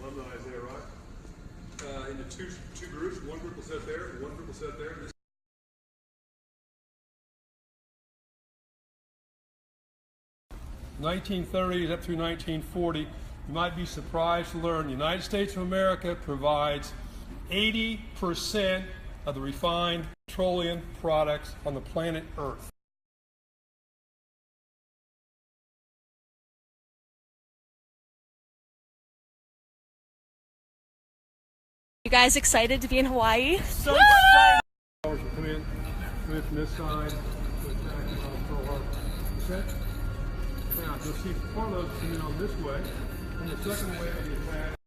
alumni as they arrive. Into two groups. One group will sit there, one group will sit there. 1930s up through 1940, you might be surprised to learn the United States of America provides 80% of the refined petroleum products on the planet Earth. You guys excited to be in Hawaii? So excited! Come in from this side. Now, you'll see carloads come in on this way, and the second way will be attached.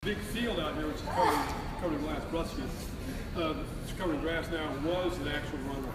Big field out here, which is covered in glass, bless you. It's covered in grass now, was an actual runway.